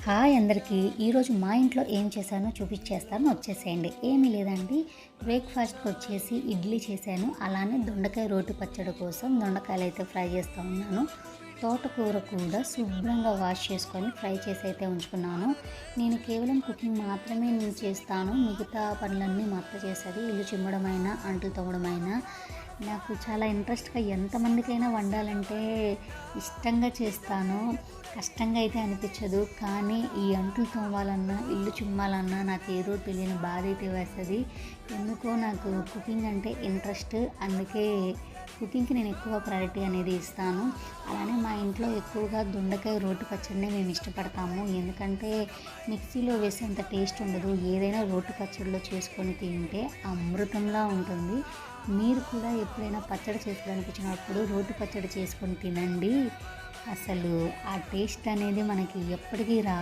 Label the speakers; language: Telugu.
Speaker 1: హాయ్ అందరికీ. ఈరోజు మా ఇంట్లో ఏం చేశానో చూపించేస్తాను, వచ్చేసేయండి. ఏమీ లేదండి, బ్రేక్ఫాస్ట్కి వచ్చేసి ఇడ్లీ చేశాను. అలానే దొండకాయ రోటి పచ్చడి కోసం దొండకాయలు అయితే ఫ్రై చేస్తూ ఉన్నాను. తోటకూర కూడా శుభ్రంగా వాష్ చేసుకొని ఫ్రై చేసి అయితే ఉంచుకున్నాను. నేను కేవలం కుకింగ్ మాత్రమే నేను చేస్తాను, మిగతా పనులన్నీ మా అత్త చేసేది. ఇల్లు చిమ్మడమైనా అంట్లు తవ్వడమైనా నాకు చాలా ఇంట్రెస్ట్గా, ఎంతమందికైనా వండాలంటే ఇష్టంగా చేస్తాను. కష్టంగా అయితే అనిపించదు, కానీ ఈ అంట్లు తోమాలన్నా ఇల్లు చిమ్మాలన్నా నాకు ఏదో తెలియని బాధ అయితే వేస్తుంది. ఎందుకో నాకు కుకింగ్ అంటే ఇంట్రెస్ట్, అందుకే కుకింగ్కి నేను ఎక్కువ ప్రయారిటీ అనేది ఇస్తాను. అలానే మా ఇంట్లో ఎక్కువగా దొండకాయ రోటి పచ్చడిని మేము ఇష్టపడతాము. ఎందుకంటే మిక్సీలో వేసేంత టేస్ట్ ఉండదు, ఏదైనా రోటి పచ్చడిలో చేసుకొని తింటే అమృతంలా ఉంటుంది. మీరు కూడా ఎప్పుడైనా పచ్చడి చేసుకోవాలనిపించినప్పుడు రోటి పచ్చడి చేసుకొని తినండి. అసలు ఆ టేస్ట్ అనేది మనకి ఎప్పటికీ రాదు.